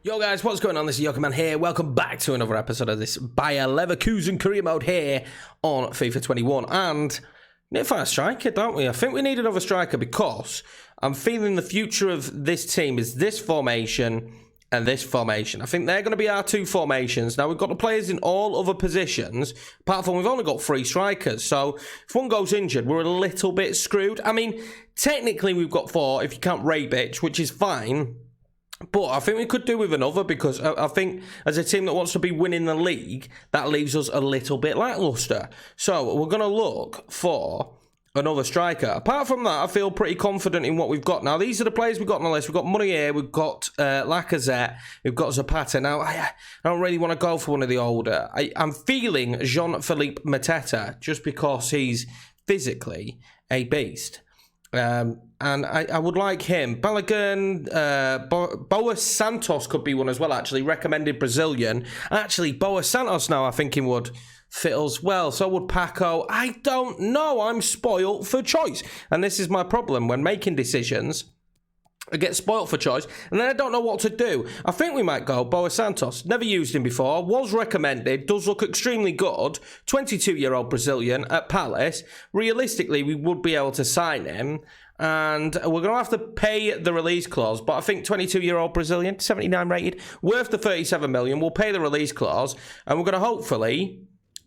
Yo guys, what's going on? This is Yokoman here. Welcome back to another episode of this Bayer Leverkusen career mode here on FIFA 21. And need to find a striker, don't we? I think we need another striker because I'm feeling the future of this team is this formation and this formation. I think they're going to be our two formations. Now, we've got the players in all other positions, apart from we've only got 3 strikers. So, if one goes injured, we're a little bit screwed. I mean, technically we've got 4 if you count Rebic, which is fine. But I think we could do with another because I think as a team that wants to be winning the league, that leaves us a little bit lackluster. So we're going to look for another striker. Apart from that, I feel pretty confident in what we've got. Now, these are the players we've got on the list. We've got Munier, we've got Lacazette, we've got Zapata. Now, I don't really want to go for one of the older. I'm feeling Jean-Philippe Mateta just because he's physically a beast. And I would like him. Balogun, Boa Santos could be one as well, actually. Recommended Brazilian. Actually, Boa Santos now, I think he would fit us well. So would Paco. I don't know. I'm spoilt for choice. And this is my problem when making decisions. I get spoilt for choice, and then I don't know what to do. I think we might go Boa Santos. Never used him before. Was recommended. Does look extremely good. 22-year-old Brazilian at Palace. Realistically, we would be able to sign him, and we're going to have to pay the release clause. But I think 22-year-old Brazilian, 79 rated, worth the 37 million. We'll pay the release clause, and we're going to hopefully...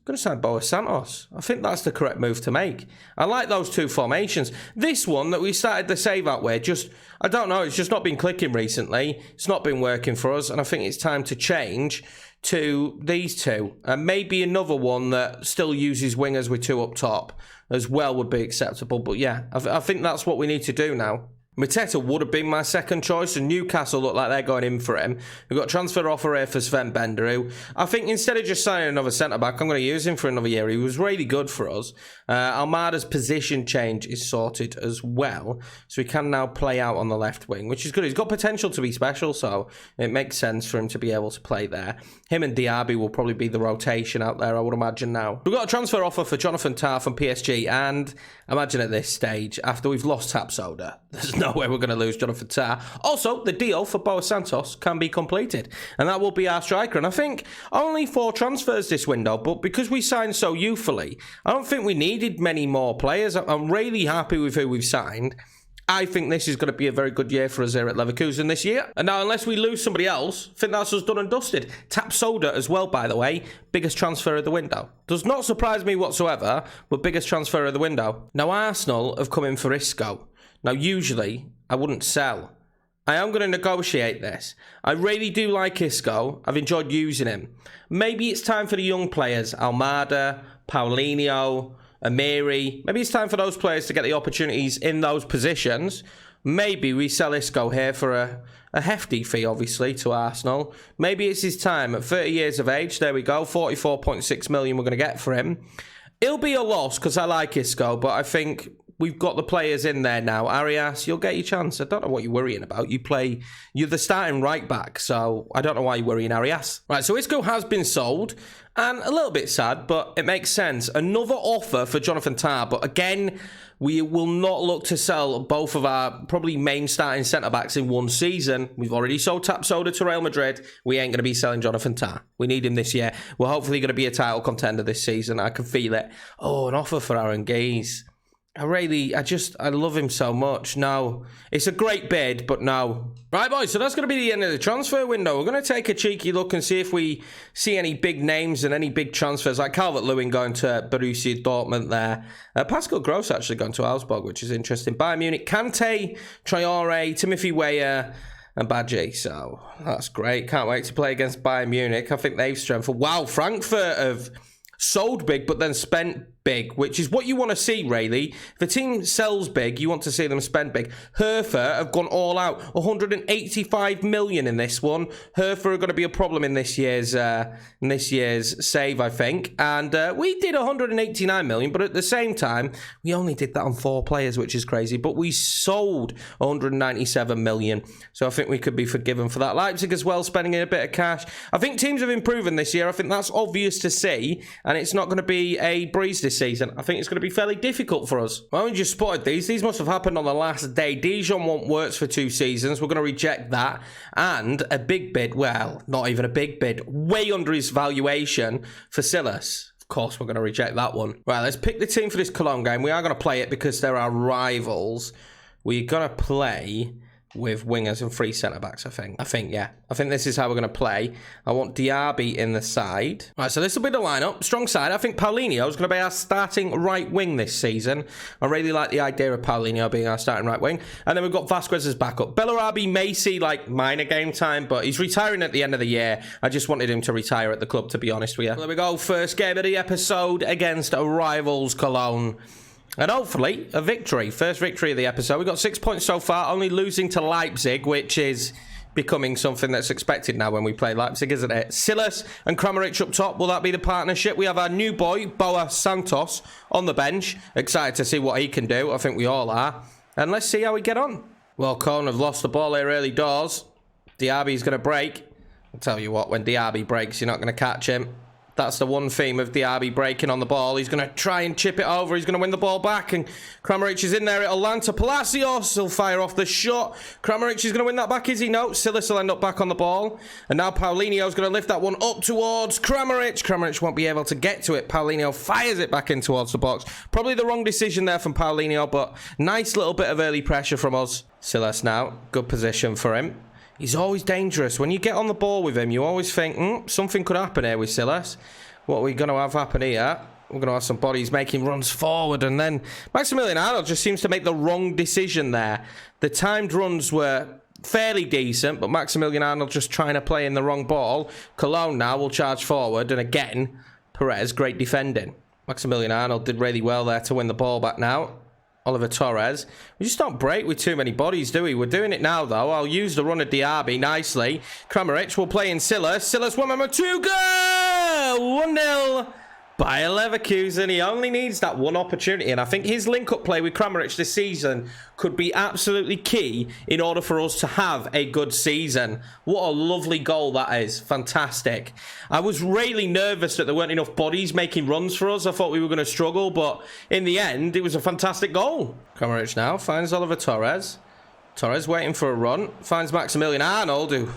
going to sign Boa Santos. I think that's the correct move to make. I like those two formations. This one that we started the save out with, just, I don't know, it's just not been clicking recently. It's not been working for us, and I think it's time to change to these two. And maybe another one that still uses wingers with 2 up top as well would be acceptable. But yeah, I think that's what we need to do now. Mateta would have been my second choice, and Newcastle look like they're going in for him. We've got a transfer offer here for Sven Bender, who I think instead of just signing another centre-back, I'm going to use him for another year. He was really good for us. Almada's position change is sorted as well, so he can now play out on the left wing, which is good. He's got potential to be special, so it makes sense for him to be able to play there. Him and Diaby will probably be the rotation out there, I would imagine now. We've got a transfer offer for Jonathan Tah from PSG, and imagine at this stage, after we've lost Tapsoda, there's no way we're going to lose Jonathan Tah. Also, the deal for Boa Santos can be completed, and that will be our striker. And I think only 4 transfers this window, but because we signed so youthfully, I don't think we needed many more players. I'm really happy with who we've signed. I think this is going to be a very good year for us here at Leverkusen this year. And now, unless we lose somebody else, I think that's us done and dusted. Tapsoda as well, by the way. Biggest transfer of the window. Does not surprise me whatsoever, but biggest transfer of the window. Now, Arsenal have come in for Isco. Now, usually, I wouldn't sell. I am going to negotiate this. I really do like Isco. I've enjoyed using him. Maybe it's time for the young players. Almada, Paulinho, Amiri. Maybe it's time for those players to get the opportunities in those positions. Maybe we sell Isco here for a hefty fee, obviously, to Arsenal. Maybe it's his time. At 30 years of age, there we go. 44.6 million we're going to get for him. It'll be a loss because I like Isco, but I think... we've got the players in there now. Arias, you'll get your chance. I don't know what you're worrying about. You're the starting right back, so I don't know why you're worrying, Arias. Right, so Isco has been sold, and a little bit sad, but it makes sense. Another offer for Jonathan Tah, but again, we will not look to sell both of our probably main starting centre-backs in one season. We've already sold Tapsoda to Real Madrid. We ain't going to be selling Jonathan Tah. We need him this year. We're hopefully going to be a title contender this season. I can feel it. Oh, an offer for Aaron Geese. I love him so much. No, it's a great bid, but no. Right, boys, so that's going to be the end of the transfer window. We're going to take a cheeky look and see if we see any big names and any big transfers, like Calvert-Lewin going to Borussia Dortmund there. Pascal Gross actually going to Augsburg, which is interesting. Bayern Munich, Kante, Traore, Timothy Weah, and Badji. So that's great. Can't wait to play against Bayern Munich. I think they've strengthened. Wow, Frankfurt have sold big, but then spent big, which is what you want to see, really. If a team sells big, you want to see them spend big. Hertha have gone all out. 185 million in this one. Hertha are going to be a problem in this year's save, I think. And we did 189 million, but at the same time, we only did that on 4 players, which is crazy. But we sold 197 million. So I think we could be forgiven for that. Leipzig as well, spending a bit of cash. I think teams have improved this year. I think that's obvious to see. and it's not going to be a breeze this season. I think it's going to be fairly difficult for us. Well, we just spotted these must have happened on the last day. Dijon won't works for 2 seasons. We're going to reject that. And a big bid, well, not even a big bid, way under his valuation for Silas. Of course, we're going to reject that one. Right, let's pick the team for this Cologne game. We are going to play it because they're our rivals. We're going to play with wingers and 3 centre-backs, I think, yeah. I think this is how we're going to play. I want Diaby in the side. Right, so this will be the lineup. Strong side. I think Paulinho is going to be our starting right wing this season. I really like the idea of Paulinho being our starting right wing. And then we've got Vasquez as backup. Bellarabi may see, like, minor game time, but he's retiring at the end of the year. I just wanted him to retire at the club, to be honest with you. Well, there we go. First game of the episode against rivals Cologne. And hopefully, a victory. First victory of the episode. We've got 6 points so far, only losing to Leipzig, which is becoming something that's expected now when we play Leipzig, isn't it? Silas and Kramaric up top. Will that be the partnership? We have our new boy, Boa Santos, on the bench. Excited to see what he can do. I think we all are. And let's see how we get on. Well, Cologne have lost the ball here early doors. Diaby's going to break. I'll tell you what, when Diaby breaks, you're not going to catch him. That's the one theme of Diaby breaking on the ball. He's going to try and chip it over. He's going to win the ball back. And Kramaric is in there. It'll land to Palacios. He'll fire off the shot. Kramaric is going to win that back, is he? No. Silas will end up back on the ball. And now Paulinho is going to lift that one up towards Kramaric. Kramaric won't be able to get to it. Paulinho fires it back in towards the box. Probably the wrong decision there from Paulinho, but nice little bit of early pressure from us. Silas now. Good position for him. He's always dangerous. When you get on the ball with him, you always think, something could happen here with Silas. What are we going to have happen here? We're going to have some bodies making runs forward. And then Maximilian Arnold just seems to make the wrong decision there. The timed runs were fairly decent, but Maximilian Arnold just trying to play in the wrong ball. Cologne now will charge forward. And again, Perez, great defending. Maximilian Arnold did really well there to win the ball back now. Oliver Torres. We just don't break with too many bodies, do we? We're doing it now, though. I'll use the run of Diaby nicely. Kramaric will play in Silas. Silas, 1-2, go! 1-0. Bayer Leverkusen. He only needs that one opportunity. And I think his link-up play with Kramaric this season could be absolutely key in order for us to have a good season. What a lovely goal that is. Fantastic. I was really nervous that there weren't enough bodies making runs for us. I thought we were going to struggle, but in the end, it was a fantastic goal. Kramaric now finds Oliver Torres. Torres waiting for a run. Finds Maximilian Arnold, who...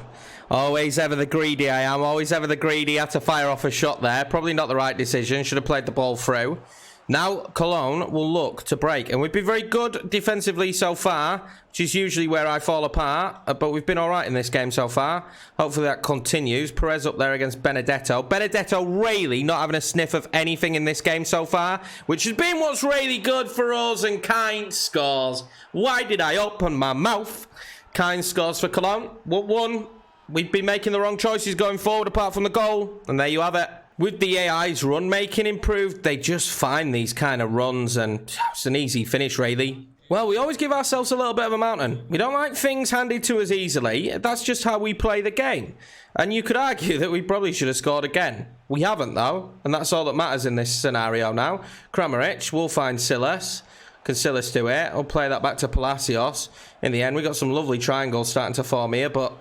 Always ever the greedy I am. Always ever the greedy. Had to fire off a shot there. Probably not the right decision. Should have played the ball through. Now Cologne will look to break. And we've been very good defensively so far, which is usually where I fall apart. But we've been all right in this game so far. Hopefully that continues. Perez up there against Benedetto. Benedetto really not having a sniff of anything in this game so far, which has been what's really good for us. And Kind scores. Why did I open my mouth? Kind scores for Cologne. 1-1. We've been making the wrong choices going forward apart from the goal. And there you have it. With the AI's run making improved, they just find these kind of runs and it's an easy finish, really. Well, we always give ourselves a little bit of a mountain. We don't like things handed to us easily. That's just how we play the game. And you could argue that we probably should have scored again. We haven't, though. And that's all that matters in this scenario now. Kramaric will find Silas. Can Silas do it? I'll play that back to Palacios. In the end, we got some lovely triangles starting to form here, but...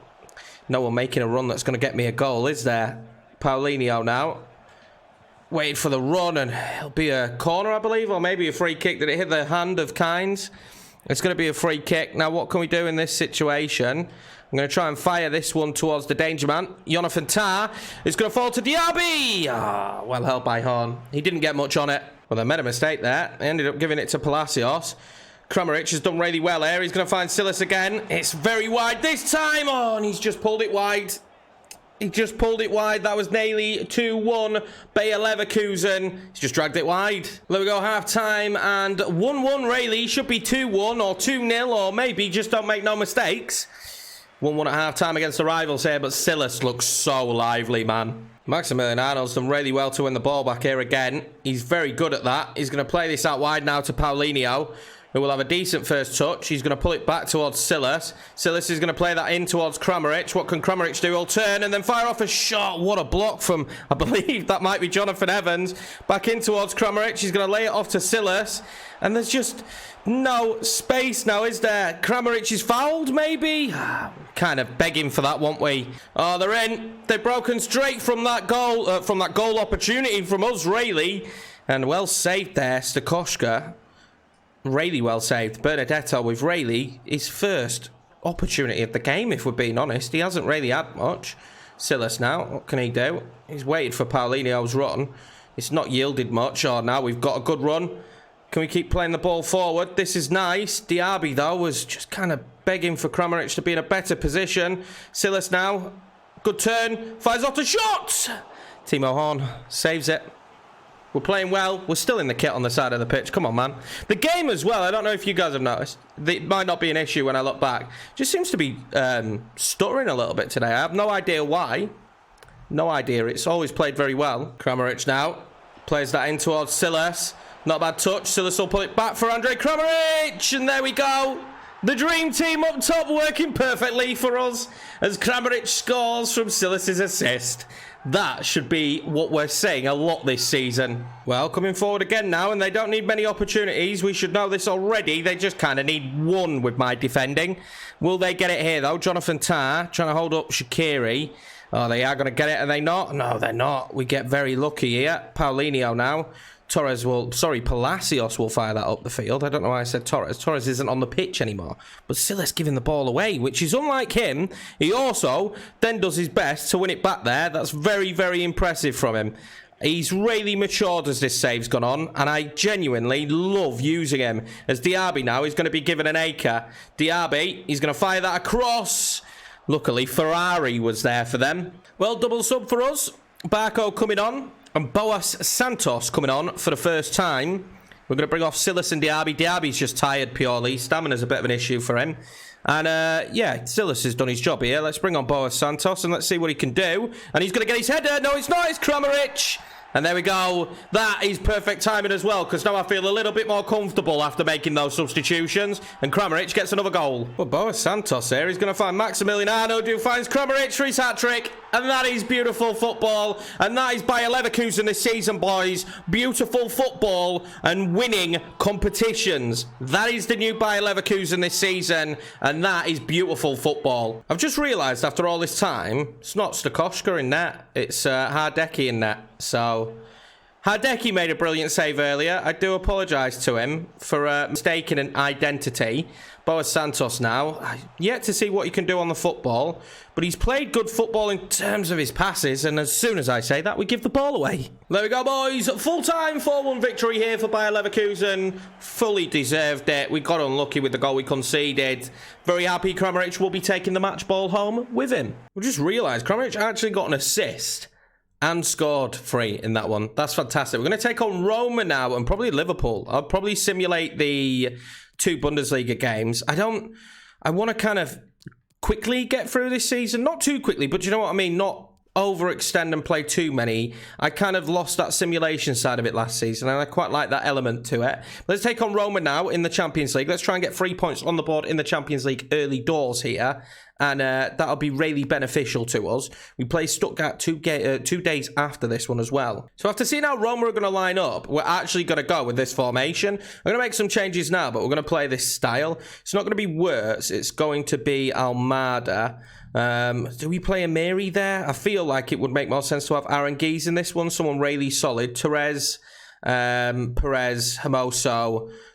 no one making a run that's going to get me a goal, is there? Paulinho now. Waiting for the run, and it'll be a corner, I believe, or maybe a free kick. Did it hit the hand of Kynes? It's going to be a free kick. Now, what can we do in this situation? I'm going to try and fire this one towards the danger man. Jonathan Tah is going to fall to Diaby. Ah, well held by Horn. He didn't get much on it. Well, they made a mistake there. They ended up giving it to Palacios. Kramaric has done really well here. He's going to find Silas again. It's very wide this time. Oh, and he's just pulled it wide. He just pulled it wide. That was nearly 2-1. Bayer Leverkusen. He's just dragged it wide. There we go, half-time. And 1-1 really. Should be 2-1 or 2-0 or maybe just don't make no mistakes. 1-1 at half-time against the rivals here. But Silas looks so lively, man. Maximilian Arnold's done really well to win the ball back here again. He's very good at that. He's going to play this out wide now to Paulinho. who will have a decent first touch. He's going to pull it back towards Silas. Silas is going to play that in towards Kramaric. What can Kramaric do? He'll turn and then fire off a shot. What a block from, I believe that might be Jonathan Evans. Back in towards Kramaric. He's going to lay it off to Silas. And there's just no space now, is there? Kramaric is fouled, maybe? Kind of begging for that, won't we? Oh, they're in. They've broken straight from that goal opportunity from us, really. And well saved there, Stakoshka. Really well saved. Benedetto with Rayleigh, his first opportunity of the game, if we're being honest. He hasn't really had much. Silas now, what can he do? He's waited for Paulinho's run. It's not yielded much. Oh, now we've got a good run. Can we keep playing the ball forward? This is nice. Diaby, though, was just kind of begging for Kramaric to be in a better position. Silas now. Good turn. Fires off the shot. Timo Horn saves it. We're playing well. We're still in the kit on the side of the pitch. Come on, man. The game as well, I don't know if you guys have noticed. It might not be an issue when I look back. Just seems to be stuttering a little bit today. I have no idea why. No idea. It's always played very well. Kramaric now. Plays that in towards Silas. Not a bad touch. Silas will pull it back for Andre Kramaric. And there we go. The dream team up top working perfectly for us as Kramaric scores from Silas's assist. That should be what we're saying a lot this season. Well, coming forward again now, and they don't need many opportunities. We should know this already. They just kind of need one with my defending. Will they get it here, though? Jonathan Tah trying to hold up Shaqiri. Oh, they are going to get it, are they not? No, they're not. We get very lucky here. Paulinho now. Palacios will fire that up the field. I don't know why I said Torres. Torres isn't on the pitch anymore. But Silas giving the ball away, which is unlike him. He also then does his best to win it back there. That's very, very impressive from him. He's really matured as this save's gone on, and I genuinely love using him. As Diaby now is going to be given an acre. Diaby, he's going to fire that across. Luckily, Ferrari was there for them. Well, double sub for us. Barco coming on. And Boas Santos coming on for the first time. We're going to bring off Silas and Diaby. Diaby's just tired purely. Stamina's a bit of an issue for him. And, yeah, Silas has done his job here. Let's bring on Boas Santos and let's see what he can do. And he's going to get his header. No, it's not. It's Kramaric. And there we go. That is perfect timing as well, because now I feel a little bit more comfortable after making those substitutions. And Kramaric gets another goal. Well, Boas Santos here. He's going to find Maximiliano, who finds Kramaric for his hat-trick. And that is beautiful football. And that is Bayer Leverkusen this season, boys. Beautiful football and winning competitions. That is the new Bayer Leverkusen this season. And that is beautiful football. I've just realised after all this time, it's not Stakoshka in net. It's Hardecki in net. So, Hardecki made a brilliant save earlier. I do apologise to him for mistaking an identity. Boas Santos now, yet to see what he can do on the football. But he's played good football in terms of his passes. And as soon as I say that, we give the ball away. There we go, boys. Full-time 4-1 victory here for Bayer Leverkusen. Fully deserved it. We got unlucky with the goal we conceded. Very happy Kramaric will be taking the match ball home with him. We just realised Kramaric actually got an assist and scored 3 in that one. That's fantastic. We're going to take on Roma now and probably Liverpool. I'll probably simulate the 2 Bundesliga games. I want to kind of quickly get through this season. Not too quickly, but you know what I mean? Not overextend and play too many. I kind of lost that simulation side of it last season, and I quite like that element to it. Let's take on Roma now in the Champions League. Let's try and get 3 points on the board in the Champions League early doors here, and that'll be really beneficial to us. We play Stuttgart 2 days after this one as well. So after seeing how Roma are going to line up, we're actually going to go with this formation. I'm going to make some changes now, but we're going to play this style. It's not going to be Wirtz. It's going to be Almada. Do we play Amiri there? I feel like it would make more sense to have Aranguiz in this one. Someone really solid. Perez, Hermoso,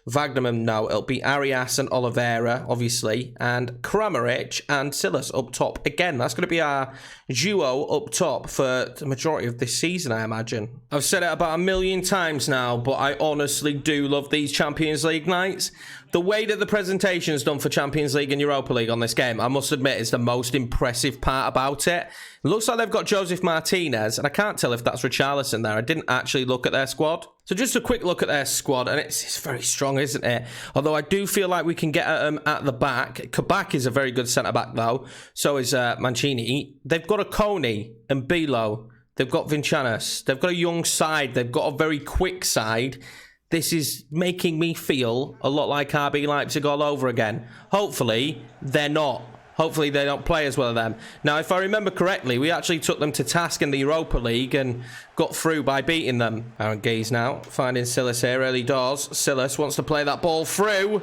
Wagnerman, no. It'll be Arias and Oliveira, obviously. And Kramaric and Silas up top. Again, that's going to be our duo up top for the majority of this season, I imagine. I've said it about 1,000,000 times now, but I honestly do love these Champions League nights. The way that the presentation's done for Champions League and Europa League on this game, I must admit, is the most impressive part about it. It looks like they've got Joseph Martinez, and I can't tell if that's Richarlison there. I didn't actually look at their squad. So just a quick look at their squad, and it's very strong, isn't it? Although I do feel like we can get at them at the back. Kabak is a very good centre-back, though. So is Mancini. They've got a Coney and Bilo. They've got Vincenus. They've got a young side. They've got a very quick side. This is making me feel a lot like RB Leipzig all over again. Hopefully, they're not. Hopefully, they don't play as well as them. Now, if I remember correctly, we actually took them to task in the Europa League and got through by beating them. Aaron Gees now, finding Silas here, early doors. Silas wants to play that ball through.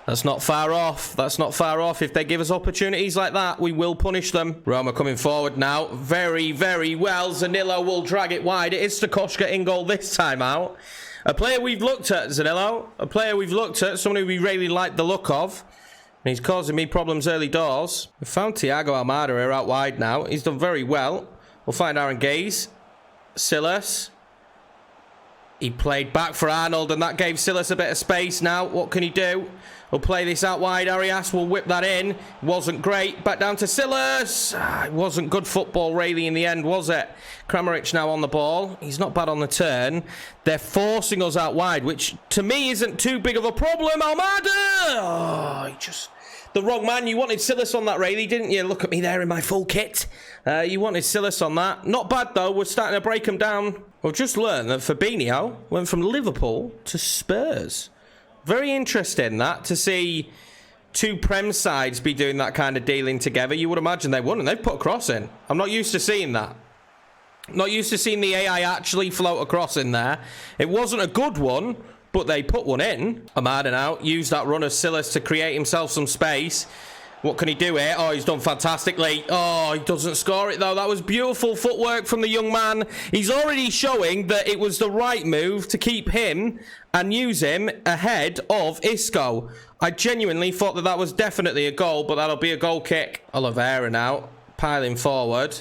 That's not far off. That's not far off. If they give us opportunities like that, we will punish them. Roma coming forward now. Very, very well. Zanillo will drag it wide. It is Stakoshka in goal this time out. A player we've looked at, Zanillo. A player we've looked at. Somebody we really like the look of. And he's causing me problems early doors. We found Thiago Almada here out wide now. He's done very well. We'll find Aaron Gees. Silas. He played back for Arnold, and that gave Silas a bit of space now. What can he do? We'll play this out wide. Arias will whip that in. Wasn't great. Back down to Silas. It wasn't good football really in the end, was it? Kramaric now on the ball. He's not bad on the turn. They're forcing us out wide, which to me isn't too big of a problem. Almada! Oh, he just... The wrong man. You wanted Silas on that, really, didn't you? Look at me there in my full kit. You wanted Silas on that. Not bad, though. We're starting to break him down. We've just learned that Fabinho went from Liverpool to Spurs. Very interesting, that, to see two Prem sides be doing that kind of dealing together. You would imagine they wouldn't. They've put a cross in. I'm not used to seeing that. Not used to seeing the AI actually float a cross in there. It wasn't a good one, but they put one in. Amada now used that run of Silas to create himself some space. What can he do here? Oh, he's done fantastically. Oh, he doesn't score it, though. That was beautiful footwork from the young man. He's already showing that it was the right move to keep him and use him ahead of Isco. I genuinely thought that that was definitely a goal, but that'll be a goal kick. Oliveira now, piling forward.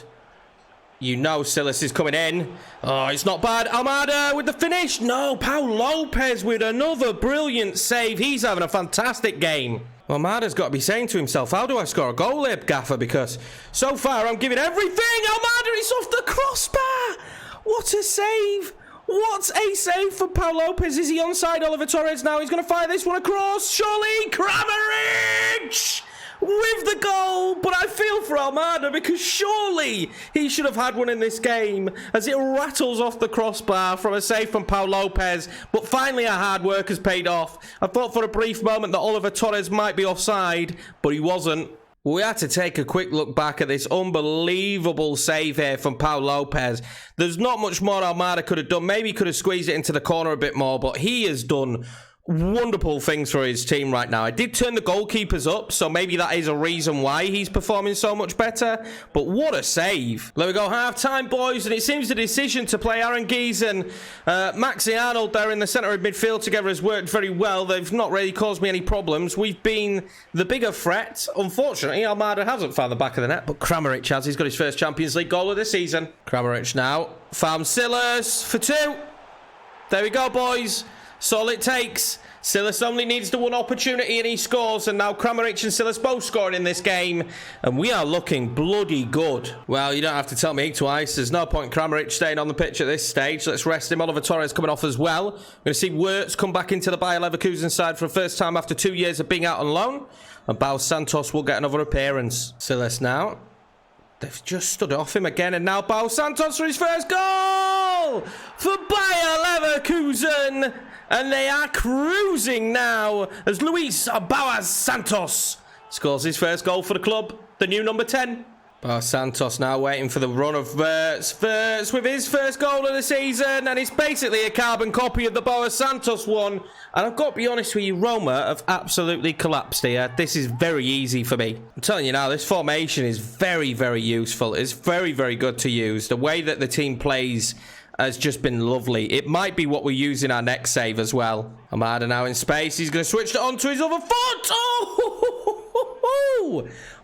You know Silas is coming in. Oh, it's not bad. Almada with the finish. No, Pau Lopez with another brilliant save. He's having a fantastic game. Well, Almada's got to be saying to himself, how do I score a goal here, Gaffer? Because so far I'm giving everything. Almada, it's off the crossbar. What a save. What a save for Pau Lopez. Is he onside Oliver Torres now? He's going to fire this one across. Surely Kramaric with the goal. But I feel for Almada because surely he should have had one in this game as it rattles off the crossbar from a save from Pau Lopez. But finally our hard work has paid off. I thought for a brief moment that Oliver Torres might be offside, but he wasn't. We had to take a quick look back at this unbelievable save here from Pau Lopez. There's not much more Almada could have done. Maybe he could have squeezed it into the corner a bit more, but he has done wonderful things for his team right now. I did turn the goalkeepers up, so maybe that is a reason why he's performing so much better. But what a save. There we go, half-time, boys, and it seems the decision to play Aaron Gees and Maxi Arnold there in the centre of midfield together has worked very well. They've not really caused me any problems. We've been the bigger threat. Unfortunately, Almada hasn't found the back of the net, but Kramaric has. He's got his first Champions League goal of the season. Kramaric now. Found Silas for two. There we go, boys. That's all it takes. Silas only needs the one opportunity and he scores, and now Kramaric and Silas both scoring in this game, and we are looking bloody good. Well, you don't have to tell me twice. There's no point Kramaric staying on the pitch at this stage. Let's rest him. Oliver Torres coming off as well. We're going to see Wirtz come back into the Bayer Leverkusen side for the first time after 2 years of being out on loan, and Baus Santos will get another appearance. Silas now. They've just stood off him again, and now Baus Santos for his first goal for Bayer Leverkusen. And they are cruising now as Luis Baus Santos scores his first goal for the club, the new number 10. Baus Santos now waiting for the run of Wirtz. Wirtz with his first goal of the season, and it's basically a carbon copy of the Baus Santos one. And I've got to be honest with you, Roma have absolutely collapsed here. This is very easy for me. I'm telling you now, this formation is very, very useful. It's very, very good to use. The way that the team plays has just been lovely. It might be what we use in our next save as well. Amada now in space. He's going to switch it onto his other foot. Oh!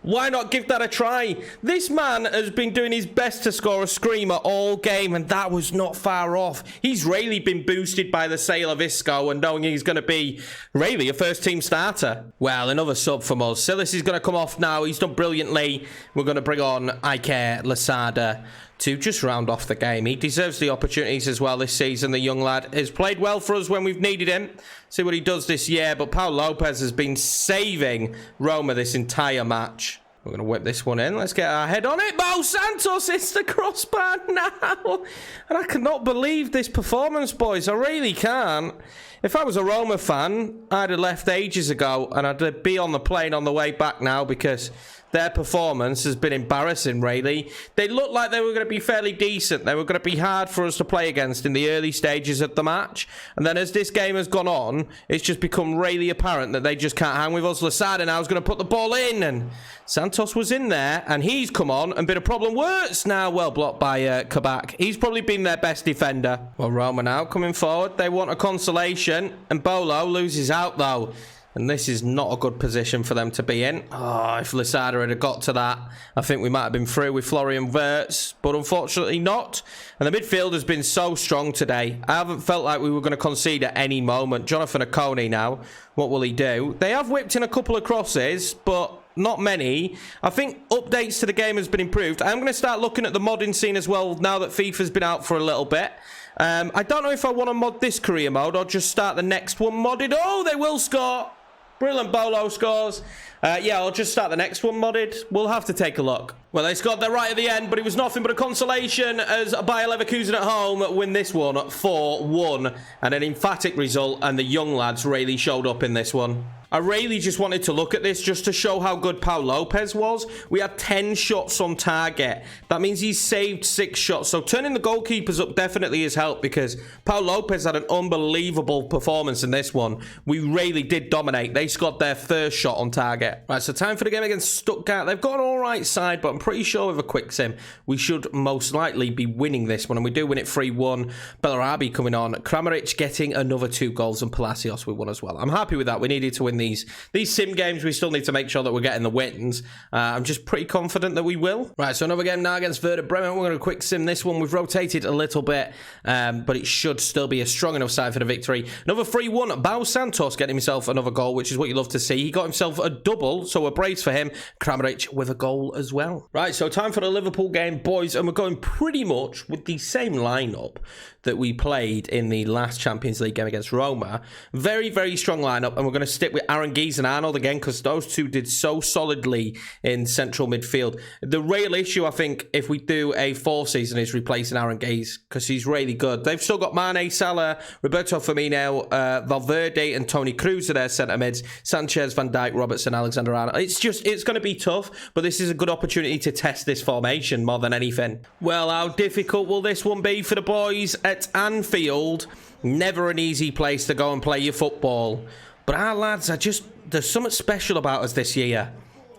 Why not give that a try? This man has been doing his best to score a screamer all game, and that was not far off. He's really been boosted by the sale of Isco and knowing he's going to be really a first-team starter. Well, another sub from us. Silas is going to come off now. He's done brilliantly. We're going to bring on Ike Lasada to just round off the game. He deserves the opportunities as well this season. The young lad has played well for us when we've needed him. See what he does this year. But Pau Lopez has been saving Roma this entire match. We're going to whip this one in. Let's get our head on it. Bo Santos hits the crossbar now. And I cannot believe this performance, boys. I really can't. If I was a Roma fan, I'd have left ages ago. And I'd be on the plane on the way back now because their performance has been embarrassing, really. They looked like they were going to be fairly decent. They were going to be hard for us to play against in the early stages of the match. And then as this game has gone on, it's just become really apparent that they just can't hang with us. Losada now is going to put the ball in. And Santos was in there, and he's come on and been a problem. Wirtz now well blocked by Kabak. He's probably been their best defender. Well, Roma now coming forward. They want a consolation. And Bolo loses out, though. And this is not a good position for them to be in. Oh, if Losada had got to that, I think we might have been through with Florian Wirtz, but unfortunately not. And the midfield has been so strong today. I haven't felt like we were going to concede at any moment. Jonathan Akoni now, what will he do? They have whipped in a couple of crosses, but not many. I think updates to the game has been improved. I'm going to start looking at the modding scene as well now that FIFA's been out for a little bit. I don't know if I want to mod this career mode or just start the next one modded. Oh, they will score. Brilliant. Bolo scores. Yeah, I'll just start the next one modded. We'll have to take a look. Well, they scored there right at the end, but it was nothing but a consolation as Bayer Leverkusen at home win this one 4-1. And an emphatic result, and the young lads really showed up in this one. I really just wanted to look at this just to show how good Pau Lopez was. We had 10 shots on target. That means he's saved 6 shots. So turning the goalkeepers up definitely has helped because Pau Lopez had an unbelievable performance in this one. We really did dominate. They scored their first shot on target. Right, so time for the game against Stuttgart. They've got an all right side, but I'm pretty sure with a quick sim, we should most likely be winning this one. And we do win it 3-1. Bellarabi coming on. Kramaric getting another 2 goals and Palacios with 1 as well. I'm happy with that. We needed to win these sim games. We still need to make sure that we're getting the wins. I'm just pretty confident that we will. Right, so another game now against Werder Bremen. We're going to quick sim this one. We've rotated a little bit, but it should still be a strong enough side for the victory. Another 3-1. Bao Santos getting himself another goal, which is what you love to see. He got himself a double, so a brace for him. Kramaric with a goal as well. Right, so time for the Liverpool game, boys, and we're going pretty much with the same lineup that we played in the last Champions League game against Roma. Very, very strong lineup, and we're going to stick with Aaron Gies and Arnold again because those two did so solidly in central midfield. The real issue, I think, if we do a 4th season is replacing Aaron Gies because he's really good. They've still got Mane, Salah, Roberto Firmino, Valverde and Toni Kroos are their centre mids. Sanchez, Van Dijk, Robertson, Alexander Arnold. It's going to be tough, but this is a good opportunity to test this formation more than anything. Well, how difficult will this one be for the boys at Anfield? Never an easy place to go and play your football. But our lads are just, there's something special about us this year.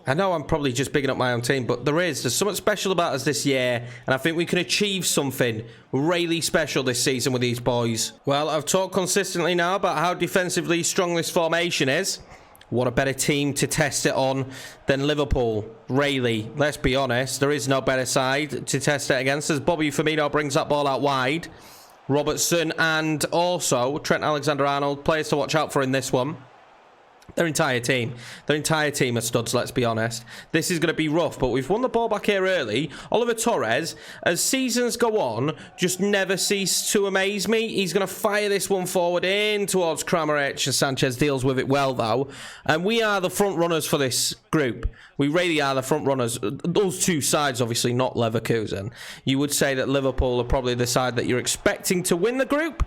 I know I'm probably just bigging up my own team, but there's something special about us this year, and I think we can achieve something really special this season with these boys. Well, I've talked consistently now about how defensively strong this formation is. What a better team to test it on than Liverpool. Really, let's be honest, there is no better side to test it against as Bobby Firmino brings that ball out wide. Robertson and also Trent Alexander-Arnold, players to watch out for in this one. Their entire team are studs, let's be honest. This is going to be rough, but we've won the ball back here early. Oliver Torres, as seasons go on, just never cease to amaze me. He's going to fire this one forward in towards Kramaric, and Sanchez deals with it well, though. And we are the front runners for this group. We really are the front runners. Those two sides, obviously, not Leverkusen. You would say that Liverpool are probably the side that you're expecting to win the group,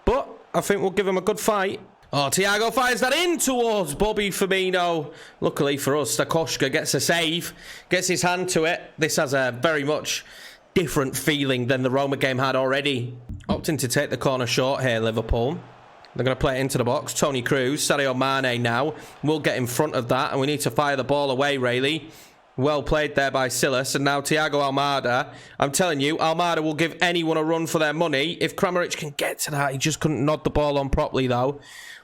but I think we'll give them a good fight. Oh, Thiago fires that in towards Bobby Firmino. Luckily for us, Stakoshka gets a save, gets his hand to it. This has a very much different feeling than the Roma game had already. Opting to take the corner short here, Liverpool. They're going to play it into the box. Toni Kroos, Sadio Mane now. We'll get in front of that, and we need to fire the ball away, really. Well played there by Silas, and now Thiago Almada. I'm telling you, Almada will give anyone a run for their money. If Kramaric can get to that, he just couldn't nod the ball on properly, though.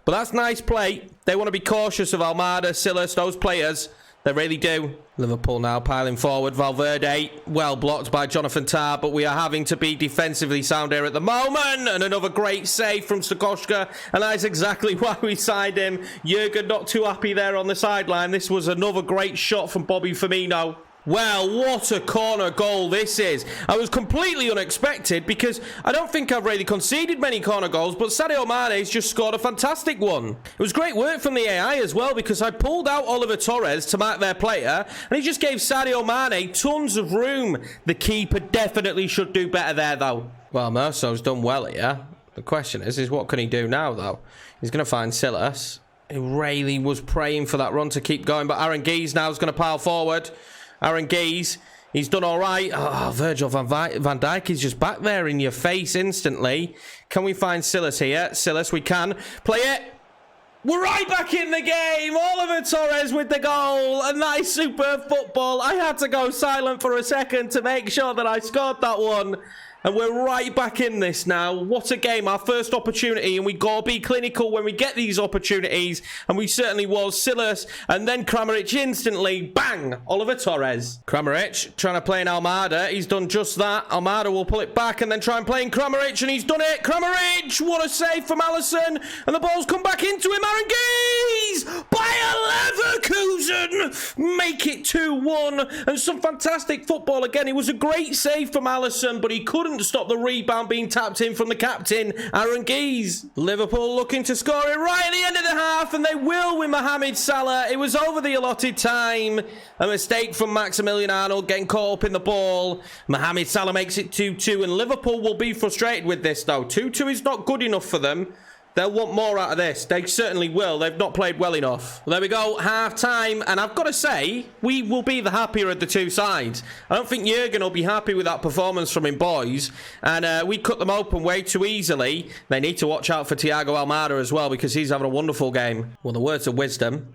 But that's nice play. They want to be cautious of Almada, Silas, those players. They really do. Liverpool now piling forward. Valverde, well blocked by Jonathan Tah, but we are having to be defensively sound here at the moment. And another great save from Stakoshka. And that's exactly why we signed him. Jurgen not too happy there on the sideline. This was another great shot from Bobby Firmino. Well, what a corner goal this is. I was completely unexpected because I don't think I've really conceded many corner goals, but Sadio Mane's just scored a fantastic one. It was great work from the AI as well because I pulled out Oliver Torres to mark their player and he just gave Sadio Mane tons of room. The keeper definitely should do better there though. Well, Merso's done well here. The question is what can he do now though? He's going to find Silas, who really was praying for that run to keep going, but Aaron Geese now is going to pile forward. Aaron Geese, he's done all right. Oh, Virgil van Dijk is just back there in your face instantly. Can we find Silas here? Silas, we can. Play it. We're right back in the game. Oliver Torres with the goal. And that is superb football. I had to go silent for a second to make sure that I scored that one. And we're right back in this now. What a game. Our first opportunity. And we got to be clinical when we get these opportunities. And we certainly was. Silas. And then Kramaric instantly. Bang! Oliver Torres. Kramaric trying to play in Almada. He's done just that. Almada will pull it back and then try and play in Kramaric. And he's done it. Kramaric! What a save from Alisson. And the ball's come back into him. Aaron Geese! Bayer Leverkusen! Make it 2-1. And some fantastic football again. It was a great save from Alisson, but he couldn't stop the rebound being tapped in from the captain, Aaron Geese. Liverpool looking to score it right at the end of the half, and they will with Mohamed Salah. It was over the allotted time. A mistake from Maximilian Arnold getting caught up in the ball. Mohamed Salah makes it 2-2, and Liverpool will be frustrated with this, though. 2-2 is not good enough for them. They'll want more out of this. They certainly will. They've not played well enough. Well, there we go. Half time. And I've got to say, we will be the happier of the two sides. I don't think Jurgen will be happy with that performance from him, boys. And we cut them open way too easily. They need to watch out for Thiago Almada as well because he's having a wonderful game. Well, the words of wisdom.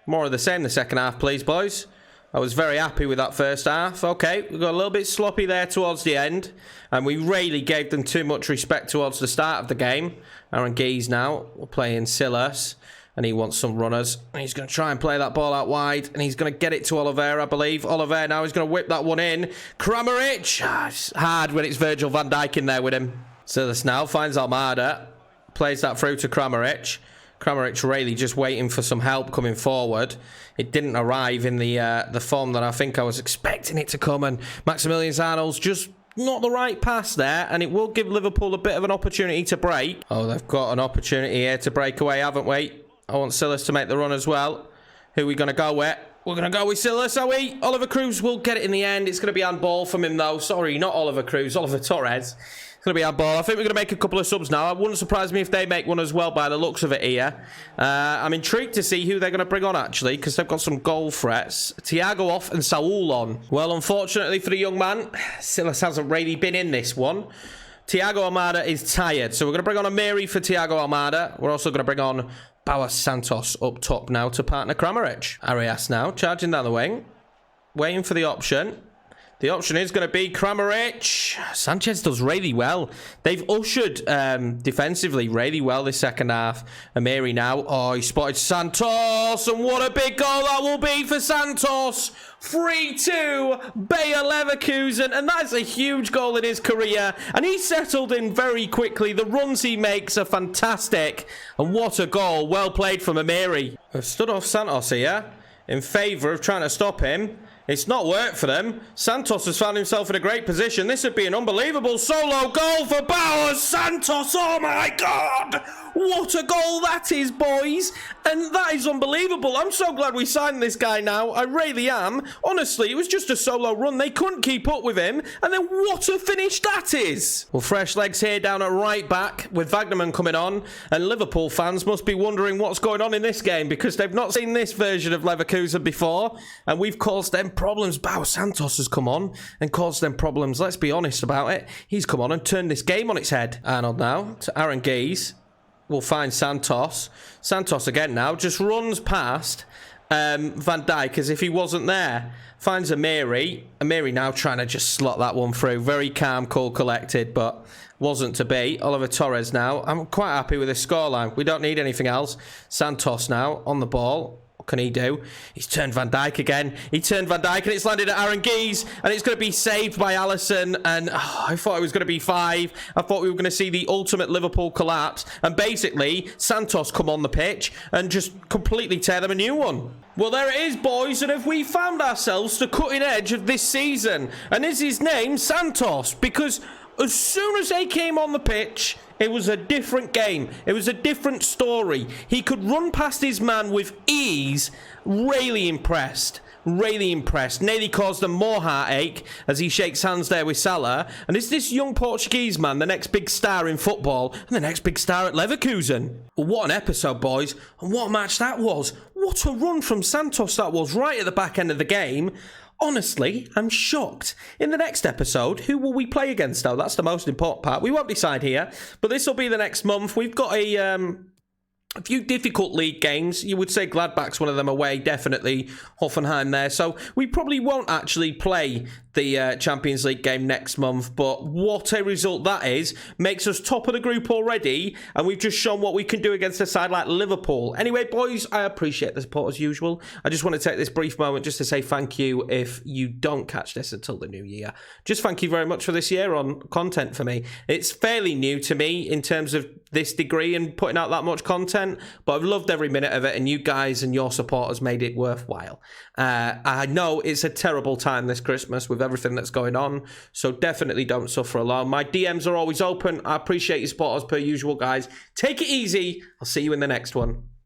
More of the same the second half, please, boys. I was very happy with that first half. Okay, we got a little bit sloppy there towards the end. And we really gave them too much respect towards the start of the game. Aaron Geese now. We're playing Silas. And he wants some runners. And he's going to try and play that ball out wide. And he's going to get it to Oliver, I believe. Oliver now is going to whip that one in. Kramaric. It's hard when it's Virgil van Dijk in there with him. Silas now finds Almada. Plays that through to Kramaric. Kramaric really just waiting for some help coming forward. It didn't arrive in the form that I think I was expecting it to come. And Maximilian Arnold's just not the right pass there. And it will give Liverpool a bit of an opportunity to break. Oh, they've got an opportunity here to break away, haven't we? I want Silas to make the run as well. Who are we going to go with? We're going to go with Silas, are we? Oliver Cruz will get it in the end. It's going to be handball from him, though. Sorry, not Oliver Cruz, Oliver Torres. It's going to be handball. I think we're going to make a couple of subs now. It wouldn't surprise me if they make one as well by the looks of it here. I'm intrigued to see who they're going to bring on, actually, because they've got some goal threats. Thiago off and Saul on. Well, unfortunately for the young man, Silas hasn't really been in this one. Thiago Almada is tired, so we're going to bring on Amiri for Thiago Almada. We're also going to bring on Bayer Santos up top now to partner Kramaric. Arias now, charging down the wing. Waiting for the option. The option is going to be Kramaric. Sanchez does really well. They've ushered defensively really well this second half. Amiri now. Oh, he spotted Santos. And what a big goal that will be for Santos. 3-2. Bayer Leverkusen. And that's a huge goal in his career. And he settled in very quickly. The runs he makes are fantastic. And what a goal. Well played from Amiri. We've stood off Santos here in favour of trying to stop him. It's not worked for them. Santos has found himself in a great position. This would be an unbelievable solo goal for Bayer Santos. Oh my God. What a goal that is, boys. And that is unbelievable. I'm so glad we signed this guy now. I really am. Honestly, it was just a solo run. They couldn't keep up with him. And then what a finish that is. Well, fresh legs here down at right back with Wagnerman coming on. And Liverpool fans must be wondering what's going on in this game because they've not seen this version of Leverkusen before. And we've caused them problems. Bayer Santos has come on and caused them problems. Let's be honest about it. He's come on and turned this game on its head. Arnold now to Aaron Geese. We'll find Santos. Santos again now. Just runs past Van Dijk as if he wasn't there. Finds Amiri. Amiri now trying to just slot that one through. Very calm, cool, collected, but wasn't to be. Oliver Torres now. I'm quite happy with this scoreline. We don't need anything else. Santos now on the ball. What can he do? He's turned Van Dijk again. He turned Van Dijk and it's landed at Aaron Geese and it's going to be saved by Alisson. And I thought it was going to be 5. I thought we were going to see the ultimate Liverpool collapse. And basically, Santos come on the pitch and just completely tear them a new one. Well, there it is, boys. And have we found ourselves the cutting edge of this season? And is his name Santos? Because as soon as they came on the pitch, it was a different game. It was a different story. He could run past his man with ease. Really impressed. Really impressed. Nearly caused them more heartache as he shakes hands there with Salah. And is this young Portuguese man the next big star in football and the next big star at Leverkusen? Well, what an episode, boys. And what a match that was. What a run from Santos that was right at the back end of the game. Honestly, I'm shocked. In the next episode, who will we play against, though? That's the most important part. We won't decide here, but this will be the next month. We've got a few difficult league games. You would say Gladbach's one of them away, definitely. Hoffenheim there. So we probably won't actually play the Champions League game next month, but what a result that is. Makes us top of the group already, and we've just shown what we can do against a side like Liverpool. Anyway, boys, I appreciate the support as usual. I just want to take this brief moment just to say thank you if you don't catch this until the new year. Just thank you very much for this year on content for me. It's fairly new to me in terms of this degree and putting out that much content, but I've loved every minute of it, and you guys and your support has made it worthwhile. I know it's a terrible time this Christmas with everything that's going on, so definitely don't suffer alone. My DMs are always open. I appreciate your support as per usual, guys. Take it easy. I'll see you in the next one.